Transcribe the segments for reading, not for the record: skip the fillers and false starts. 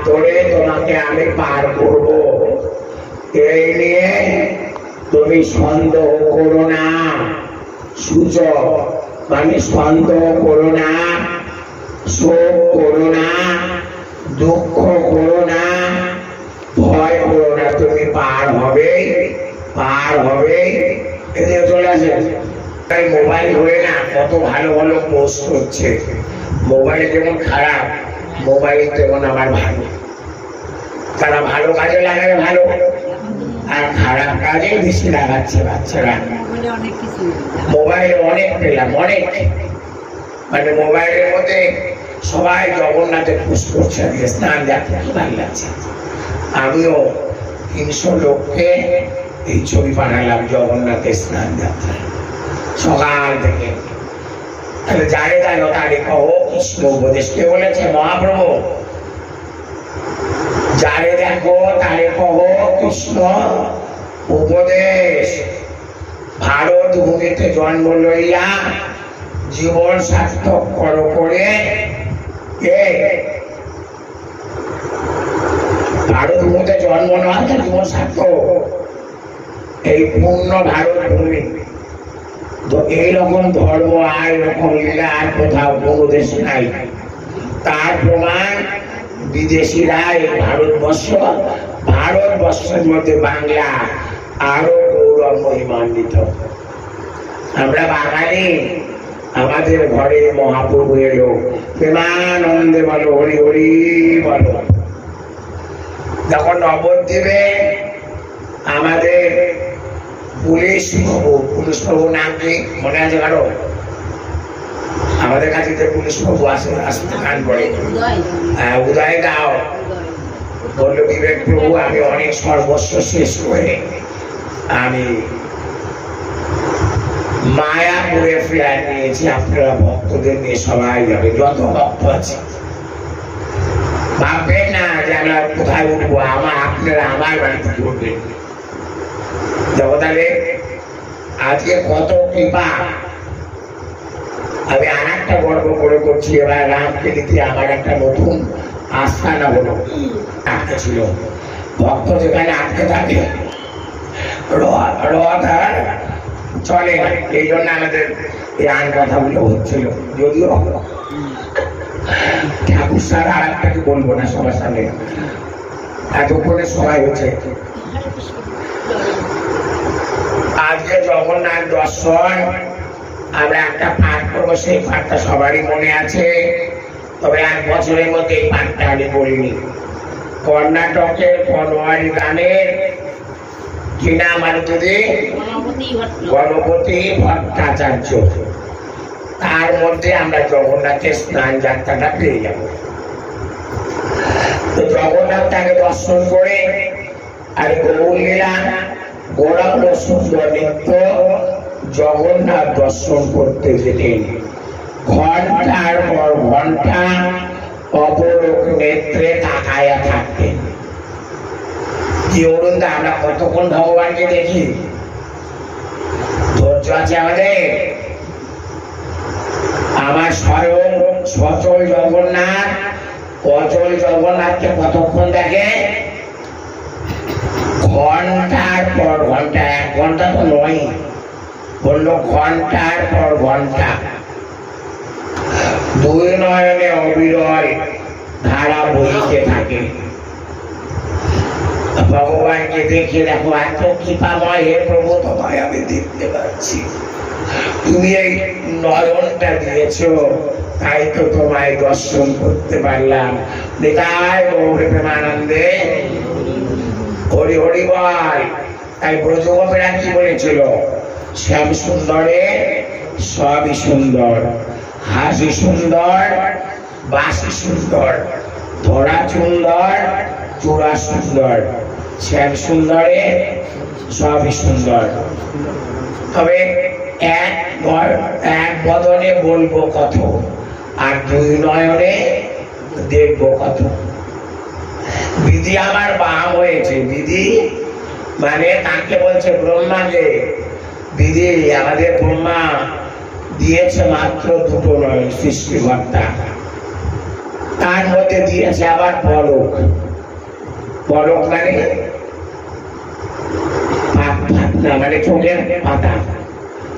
ধরে তোমাকে আমি পার করব, এই নিয়ে তুমি সন্দেহ করো না। সূচক মানে সন্দেহ করো না, শোক করো না, দুঃখ করো না, ভয় করো না, তুমি পার হবে, পার হবে। এদিকে চলে আসে। তাই মোবাইল হয়ে না কত ভালো ভালো পোস্ট করছে। মোবাইল যেমন খারাপ, মোবাইল তেমন আমার ভালো। তারা ভালো কাজে লাগালে ভালো, আর খারাপ কাজে বেশি লাগাচ্ছে বাচ্চারা। মোবাইল অনেক পেলাম, অনেক, মানে মোবাইলের মধ্যে সবাই জগন্নাথের পোস্ট করছে, স্নান যাত্রা কি ভালো লাগছে। আমিও 300 লোককে এই ছবি পাঠালাম জগন্নাথের স্নান যাত্রা সকাল থেকে। তাহলে যারে জানো তারে কহ কৃষ্ণ উপদেশ। কে বলেছে? মহাপ্রভু। যারে দেখো তারে কহ কৃষ্ণ উপদেশ। ভারত ভূমিতে জন্ম লইয়া জীবন সার্থক করো করে ভারত ভূমিতে জন্ম নয় তো জীবন সার্থক। এই পূর্ণ ভারত ভূমি তো এইরকম ধর্ম আর এরকম লীলা আর কোথাও কোনো দেশে নাই। তার প্রমাণ বিদেশিরা এই ভারতবর্ষের মধ্যে বাংলা আরো গৌরব মহিমান্বিত। আমরা বাঙালি, আমাদের ঘরে মহাপ্রভু এলো, প্রেমানন্দে বলো হরি হরি বলো। যখন নবদ্বীপে আমাদের পুলিশ বাবু নাম কি মনে আছে কারো? আমাদের কাছে যে পুলিশ বাবু আসতে গান করে উদয় দাও, বললো বিবেক প্রভু আমি অনেক সর্বস্ব শেষ করে আমি মায়াপুরে ফ্ল্যাট নিয়েছি, আপনারা ভক্তদের নিয়ে সবাই যাবে, যত ভক্ত আছে। ভাববেন না যে আমরা কোথায় উঠবো, আপনারা আমার বাড়িতে উঠবেন। জগতালে আজকে কত কৃপা। আমি আর একটা গর্ব করে করছি, এবার রামকেলিতে আমার একটা নতুন আস্থানা হলো। আটকে ছিল ভক্ত, যেখানে আটকে থাকে রথ আর চলে না, এই জন্য আমাদের এই আইন কথাগুলো হচ্ছিল। যদিও ঠাকুর স্যার আর একটাকে বলবো না সবার সামনে, এতক্ষণে সবাই হচ্ছে। আজকে জগন্নাথ দর্শন আমরা একটা পাঠ করবো, সেই পাঠটা সবারই মনে আছে, তবে 1 বছরের মধ্যে এই পাঠটা আমি বলিনি। কর্ণাটকের কনোয়ারি গানের কি নাম মানে দিদি? গণপতি ভট্টাচার্য। তার মধ্যে আমরা জগন্নাথের স্নান যাত্রাটা পেয়ে যাব। তো জগন্নাথটাকে দর্শন করে আর গৌর লীলা গৌরাঙ্গ সুন্দর নৃত্য জগন্নাথ দর্শন করতে যেতেন। ঘন্টার পর ঘন্টা অপলোক নেত্রে তাকায়া থাকতেন। কি অরুণদা, আমরা কতক্ষণ ভগবানকে দেখি? ধৈর্য আছে আমাদের? আমার স্বয়ং সচল জগন্নাথ অচল জগন্নাথকে কতক্ষণ দেখে? ঘন্টার পর ঘন্টা, 1 ঘন্টা তো নয়, বললো ঘন্টার পর ঘন্টা। 2 নয়নে অবিরল ধারা বইতে থাকে। ভগবানকে দেখে দেখো এত কৃপাময়, হে প্রভু তোমায় আমি দেখতে পাচ্ছি, তুমি এই নয়নটা দিয়েছো, তাই তো তোমায় দর্শন করতে পারলাম। নিতাই গৌর প্রেমানন্দে হরি হরি বল। তাই ব্রজগোপীরা কি বলেছিল? শ্যাম সুন্দরে সবই সুন্দর, হাসি সুন্দর, বাসি সুন্দর, ধরা সুন্দর, চূড়া সুন্দর, শ্যাম সুন্দরে সবই সুন্দর। তবে এক বদনে বলবো কত, আর 2 নয়নে দেখবো কত। বিধি আমার বাম হয়েছে। বিধি মানে তাকে বলছে ব্রহ্মাকে। বিধি আমাদের ব্রহ্মা দিয়েছে মাত্র 2 নয়ন সৃষ্টিকর্তা। তার মধ্যে দিয়েছে আবার পলক। পলক মানে না, মানে চোখের পাতা।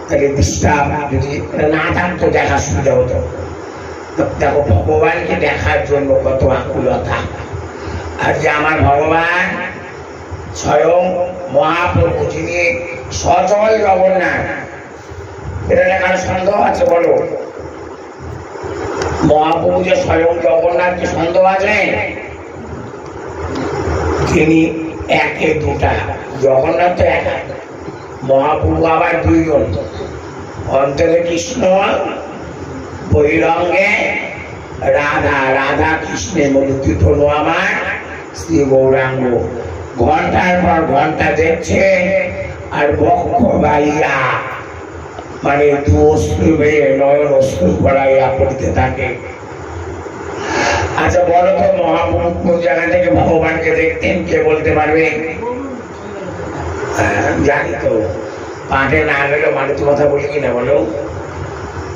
তাহলে ডিস্টার্ব যদি না থাকতো দেখা সুবিধা হতো। দেখো ভগবানকে দেখার জন্য কত আকুলতা। আর যে আমার ভগবান স্বয়ং মহাপ্রভু, যিনি সচল জগন্নাথ, এটা দেখার সন্দেহ আছে? বলো, মহাপ্রভু যে স্বয়ং জগন্নাথ, কি সন্দেহ আছে? তিনি একে দুটা, জগন্নাথ তো একা, মহাপ্রভু আবার দুইজন। অন্তরে কৃষ্ণ, বহিরঙ্গে রাধা, রাধা কৃষ্ণের মধ্যে তনু আমার শ্রী গৌরাঙ্গ। ঘন্টার পর ঘন্টা দেখছে আর বক্ষ বাইয়া, মানে দু অশ্রু বেয়ে নয়ন অশ্রু ভরাইয়া পড়তে থাকে। আচ্ছা বলো তো, মহাপ্রভু কোন জায়গা থেকে ভগবানকে দেখতেন? কে বলতে পারবে? জানি তো, পাঠে না গেলেও মারুতি কথা বলি কিনা বলো,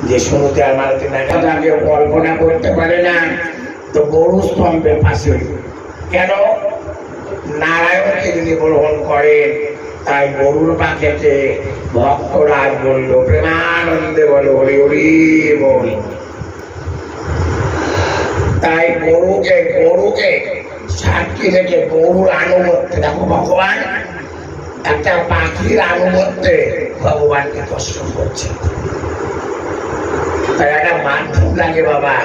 যে শুনতে আর মারুতি না কথা কেউ কল্পনা করতে পারে না। তো গরু স্তম্ভের পাশে কেন? নারায়ণকে যদি গ্রহণ করেন, তাই গরুর পাখেতে ভক্তরাজ বলল, প্রেমানন্দে বলো হরি হরি বল। তাই গরুকে সাক্ষী রেখে গরুর আনুগত্যে, দেখো ভগবান একটা পাখির আনুগত্যে ভগবানকে দর্শন করছে। তাই একটা মাধ্যম লাগে বাবা,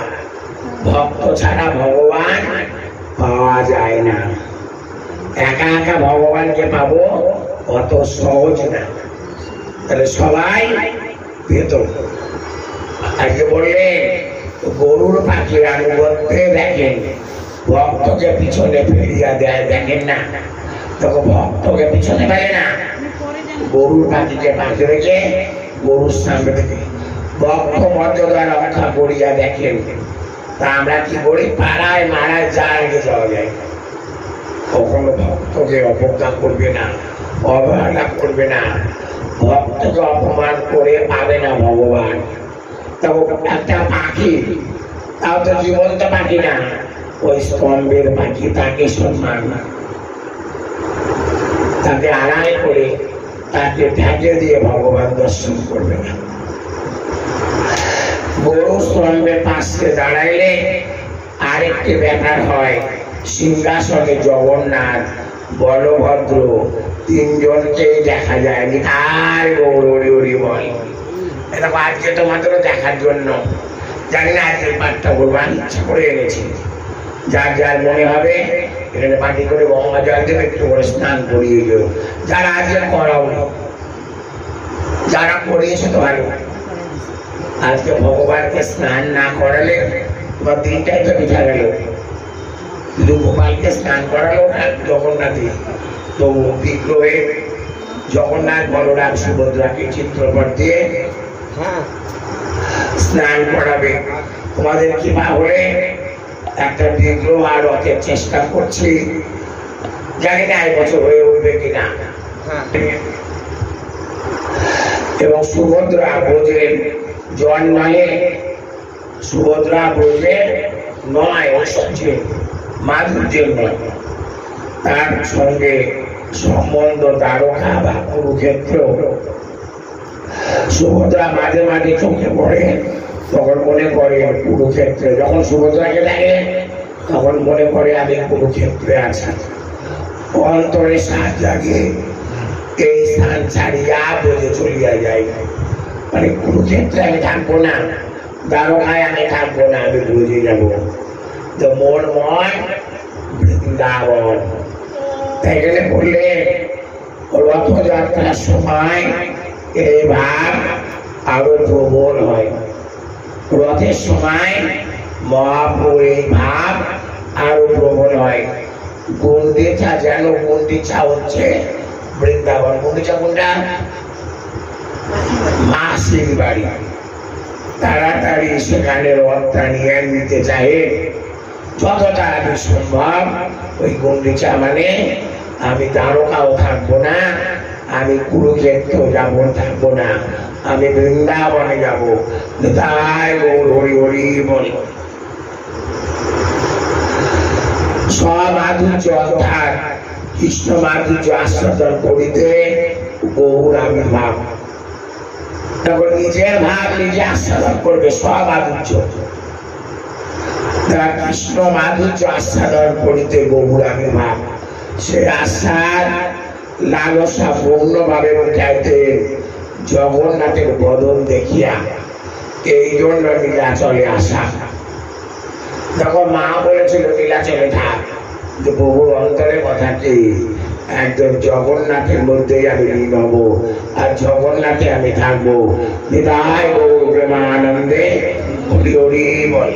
ভক্ত ছাড়া ভগবান পাওয়া যায় না। একা একা ভগবানকে পাবো অত সহজ না। তাহলে সবাই পেত। আজকে বললে গরুর পাখির আনুগত্যে দেখেন, ভক্তকে পিছনে ফেলিয়া দেয়, দেখেন না? তখন ভক্তকে পিছনে ফেলে না, গরুর পাখিকে পাশে রেখে গরুর সামনে থেকে ভক্ত মর্যাদা রক্ষা করিয়া দেখেন। তা আমরা কি করি? পাড়ায় মারায় যা আগে যাওয়া যায়। কখনো ভক্তকে অবজ্ঞা করবে না, অবহেলা করবে না। ভক্তকে অপমান করে পাবে না ভগবান। তাও একটা পাখি, তাও তো জীবন্ত পাখি না, ওই স্তম্ভের পাখি, তাকে সম্মান না, তাকে আড়াল করে, তাকে ঢেকে দিয়ে ভগবান দর্শন করবে না। গরু স্তম্ভের পাশে দাঁড়াইলে আরেকটি ব্যাপার হয়, সিংহাসনে জগন্নাথ, বলভদ্র, তিনজনকেই দেখা যায়। আর গৌর হরি হরি বল। এটা আজকে তো মাত্র দেখার জন্য, জানি না আজকে পাঠটা করবার ইচ্ছা করে এনেছি। যার যার মনে হবে এখানে পাটি করে গঙ্গা জল দেবে, একটু করে স্নান করিয়ে গেল। যারা আজকে করাও, যারা করিয়েছে তো ভালো। আজকে ভগবানকে স্নান না করালে তোমার দিনটাই তো পিঠা গেল। শুধু গোপালকে স্নান করালো না, জগন্নাথে তো বিগ্রহে জগন্নাথ, বলরাম, সুভদ্রাকে চিত্রপট দিয়ে স্নান করাবে। তোমাদের কৃপা হলে একটা বিগ্রহ আর রথের চেষ্টা করছি, জানি না এক বছর হয়ে উঠবে কিনা। এবং সুভদ্রা ব্রজের জন নয়, সুভদ্রা ব্রজের নয়, ঐশ্বর্যের মাধুর্যের নয়, তার সঙ্গে সম্বন্ধ দ্বারকা বা কুরুক্ষেত্র। সুভদ্রা মাঝে মাঝে চোখে পড়ে, তখন মনে করে কুরুক্ষেত্রে। যখন সুভদ্রাকে দেখে তখন মনে করে আমি কুরুক্ষেত্রে আছি। অন্তরে সাজ জাগে, এই স্থান ছাড়িয়া বোঝে চলিয়া যায়। মানে কুরুক্ষেত্রে আমি থাকবো না, দ্বারকায় আমি থাকবো না, আমি বুঝে যাবো। তো মোর মন বৃন্দাবন। তাই গেলে বললে রথযাত্রার সময় এই ভাব আরো প্রবল হয়। রথের সময় মহাপ্রভু এই ভাব আরো প্রবল হয়। গুন্ডিচা যেন গুন্ডিচা হচ্ছে বৃন্দাবন। গুন্ডিচা কোনটা? মাসির বাড়ি। তাড়াতাড়ি সেখানে রথটা নিয়ে নিতে চায়, যত তাড়াতাড়ি সম্ভব। ওই গুন্ডিচা মানে আমি দ্বারকাও থাকবো না, আমি কুরুক্ষেত্র যাবো থাকবো না, আমি বৃন্দাবনে যাবো। তাই গৌর হরি হরি বল। স্বমাধুর্য অর্থাৎ কৃষ্ণ মাধুর্য আস্বাদন করিতে গৌর আবির্ভাব। তখন নিজের ভাব নিজে আস্বাদন করবে স্বমাধুর্য, কৃষ্ণ মাধুর্য আস্বাদন করিতে গৌর আবির্ভাব। সে আশার লালসা পূর্ণভাবে উঠাইতে জগন্নাথের বদন দেখিয়া এই জন্য নীলাচলে আসা। তখন মা বলেছিল নীলাচলে থাক, যে বহুর অন্তরে কথাটি একজন জগন্নাথের মধ্যেই আমি লীন হব, আর জগন্নাথে আমি থাকবো। বিদায় গৌর প্রেমানন্দে হরি হরি বল।